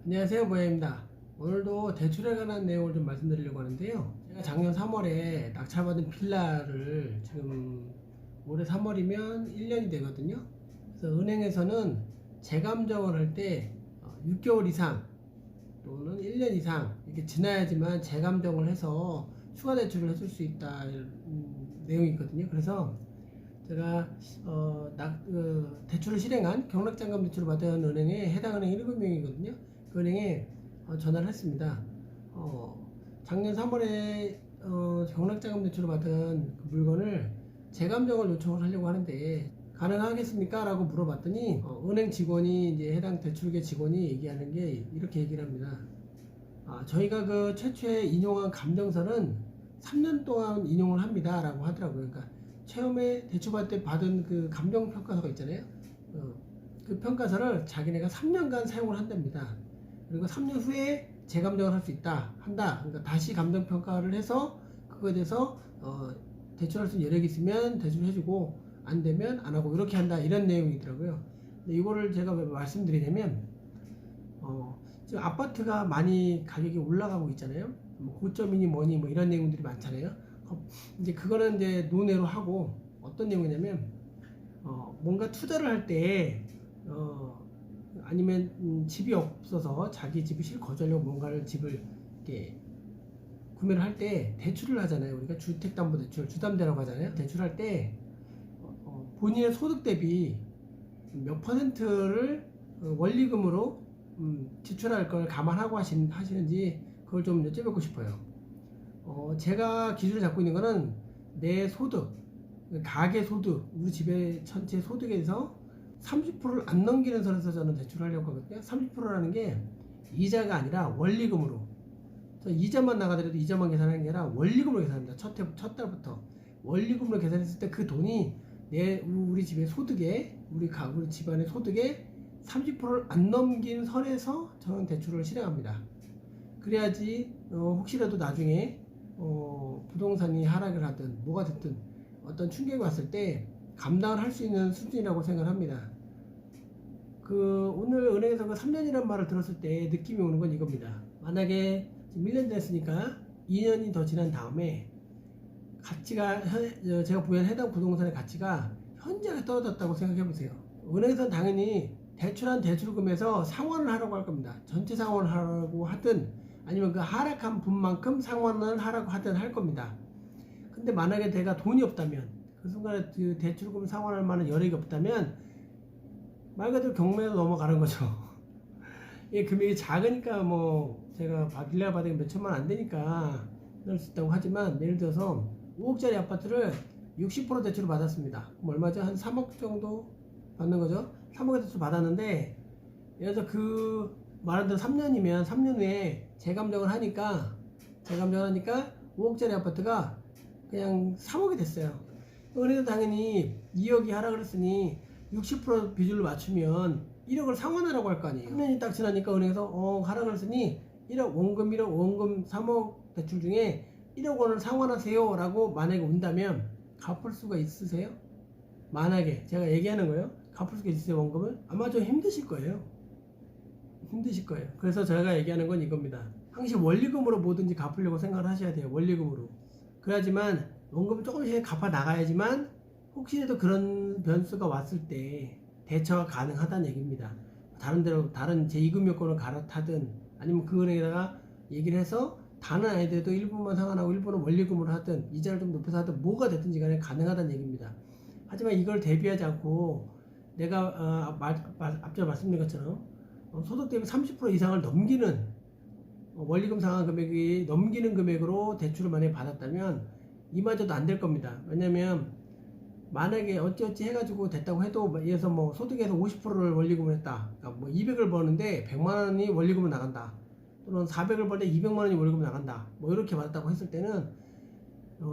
안녕하세요, 보혜입니다. 오늘도 대출에 관한 내용을 좀 말씀드리려고 하는데요. 제가 작년 3월에 낙찰받은 빌라를 지금 올해 3월이면 1년이 되거든요. 그래서 은행에서는 재감정을 할 때 6개월 이상 또는 1년 이상 이렇게 지나야지만 재감정을 해서 추가 대출을 해줄 수 있다 내용이 있거든요. 그래서 제가 대출을 실행한 경락자금 대출을 받은 은행에 해당 은행 7명이거든요. 그 은행에 전화를 했습니다. 작년 3월에 경락자금 대출을 받은 그 물건을 재감정을 요청을 하려고 하는데 가능하겠습니까? 라고 물어봤더니 은행 직원이 이제 해당 대출계 직원이 얘기하는 게 이렇게 얘기를 합니다. 저희가 그 최초에 인용한 감정서는 3년 동안 인용을 합니다 라고 하더라고요. 그러니까 처음에 대출받을 때 받은 그 감정평가서가 있잖아요. 그 평가서를 자기네가 3년간 사용을 한답니다. 그리고 3년 후에 재감정을 할 수 있다 한다. 그러니까 다시 감정평가를 해서 그거에 대해서 대출할 수 있는 여력이 있으면 대출해주고 안 되면 안 하고 이렇게 한다, 이런 내용이더라고요. 근데 이거를 제가 왜 말씀드리냐면 지금 아파트가 많이 가격이 올라가고 있잖아요. 뭐 고점이니 뭐니 뭐 이런 내용들이 많잖아요. 이제 그거는 이제 논외로 하고, 어떤 내용이냐면 뭔가 투자를 할 때 아니면 집이 없어서 자기 집을 실거주하려고 뭔가를 집을 이렇게 구매를 할 때 대출을 하잖아요. 우리가 주택담보대출, 주담대라고 하잖아요. 대출할 때 본인의 소득 대비 몇 퍼센트를 원리금으로 지출할 걸 감안하고 하시는지 그걸 좀 여쭤보고 싶어요. 제가 기준을 잡고 있는 거는 내 소득, 가계 소득, 우리 집의 전체 소득에서 30%를 안 넘기는 선에서 저는 대출을 하려고 하거든요. 30%라는 게 이자가 아니라 원리금으로. 이자만 나가더라도 이자만 계산하는 게 아니라 원리금으로 계산합니다. 첫 달부터. 원리금으로 계산했을 때 그 돈이 우리 집의 소득에, 우리 집안의 소득에 30%를 안 넘긴 선에서 저는 대출을 실행합니다. 그래야지 혹시라도 나중에 부동산이 하락을 하든 뭐가 됐든 어떤 충격이 왔을 때 감당을 할 수 있는 수준이라고 생각을 합니다. 오늘 은행에서 그 3년이라는 말을 들었을 때 느낌이 오는 건 이겁니다. 만약에 지금 1년 됐으니까 2년이 더 지난 다음에 가치가, 제가 보유한 해당 부동산의 가치가 현저하게 떨어졌다고 생각해 보세요. 은행에서는 당연히 대출한 대출금에서 상환을 하라고 할 겁니다. 전체 상환을 하라고 하든 아니면 그 하락한 분만큼 상환을 하라고 하든 할 겁니다. 근데 만약에 내가 돈이 없다면, 그 순간에 그 대출금 상환할 만한 여력이 없다면 말 그대로 경매로 넘어가는 거죠. 이 금액이 작으니까 뭐 제가 빌라 받은 게 몇 천만 안 되니까 그럴 수 있다고 하지만, 예를 들어서 5억짜리 아파트를 60% 대출을 받았습니다. 그럼 얼마죠? 한 3억 정도 받는 거죠. 3억 대출 받았는데, 예를 들어서 그 말한 대로 3년이면 3년 후에 재감정을 하니까 5억짜리 아파트가 그냥 3억이 됐어요. 그래도 당연히 2억이 하락을 했으니 60% 비율로 맞추면 1억을 상환하라고 할 거 아니에요. 3년이 딱 지나니까 은행에서 하락을 했으니 1억 원금 3억 대출 중에 1억 원을 상환하세요 라고 만약에 온다면 갚을 수가 있으세요? 만약에 제가 얘기하는 거예요. 갚을 수가 있으세요? 원금을? 아마 좀 힘드실 거예요. 그래서 제가 얘기하는 건 이겁니다. 항상 원리금으로 뭐든지 갚으려고 생각을 하셔야 돼요. 원리금으로. 그래야지만 원금을 조금씩 갚아 나가야지만 혹시라도 그런 변수가 왔을 때 대처가 가능하다는 얘기입니다. 다른 제2금 요건을 갈아타든 아니면 그 은행에다가 얘기를 해서 다는 아니더라도 일부만 상환하고 일부는 원리금으로 하든 이자를 좀 높여서 하든 뭐가 됐든지 간에 가능하다는 얘기입니다. 하지만 이걸 대비하지 않고 내가 앞서 말씀드린 것처럼 소득 대비 30% 이상을 넘기는 원리금 상환 금액이 넘기는 금액으로 대출을 만약에 받았다면 이마저도 안 될 겁니다. 왜냐면 만약에 어찌어찌 해가지고 됐다고 해도, 예를 들어서 뭐 소득에서 50%를 원리금을 했다. 그러니까 뭐 200을 버는데 100만 원이 원리금으로 나간다. 또는 400을 버는데 200만 원이 원리금으로 나간다. 뭐 이렇게 받았다고 했을 때는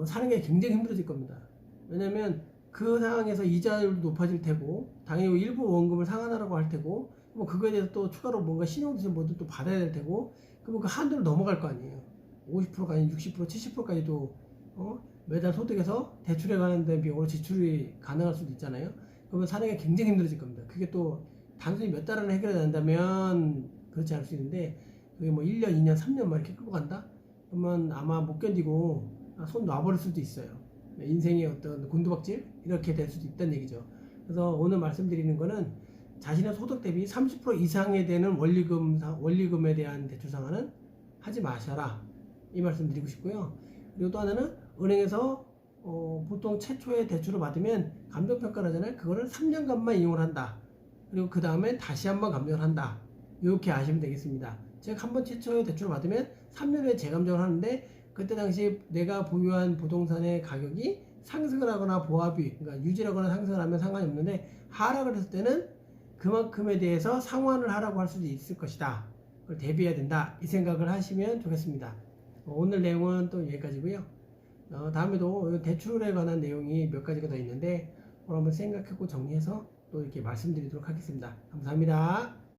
사는 게 굉장히 힘들어질 겁니다. 왜냐면 그 상황에서 이자율도 높아질 테고 당연히 일부 원금을 상환하라고 할 테고, 뭐 그거에 대해서 또 추가로 뭔가 신용대출 뭐도 또 받아야 될 테고, 그러면 그 한도를 넘어갈 거 아니에요. 50%가 아닌 60%, 70%까지도 매달 소득에서 대출에 관련된 비용으로 지출이 가능할 수도 있잖아요. 그러면 사는 게 굉장히 힘들어질 겁니다. 그게 또 단순히 몇 달 안에 해결이 된다면 그렇지 않을 수 있는데 그게 뭐 1년, 2년, 3년 막 이렇게 끌고 간다? 그러면 아마 못 견디고 손 놔버릴 수도 있어요. 인생의 어떤 곤두박질 이렇게 될 수도 있다는 얘기죠. 그래서 오늘 말씀드리는 거는 자신의 소득 대비 30% 이상에 되는 원리금에 대한 대출 상환은 하지 마셔라, 이 말씀 드리고 싶고요. 그리고 또 하나는 은행에서 보통 최초에 대출을 받으면 감정평가를 하잖아요. 그거를 3년간만 이용을 한다. 그리고 그 다음에 다시 한번 감정을 한다. 이렇게 아시면 되겠습니다. 즉 한번 최초에 대출을 받으면 3년 후에 재감정을 하는데 그때 당시 내가 보유한 부동산의 가격이 상승을 하거나 보합이, 그러니까 유지하거나 상승을 하면 상관이 없는데 하락을 했을 때는 그만큼에 대해서 상환을 하라고 할 수도 있을 것이다. 그걸 대비해야 된다. 이 생각을 하시면 좋겠습니다. 오늘 내용은 또 여기까지고요. 다음에도 대출에 관한 내용이 몇 가지가 더 있는데 한번 생각하고 정리해서 또 이렇게 말씀드리도록 하겠습니다. 감사합니다.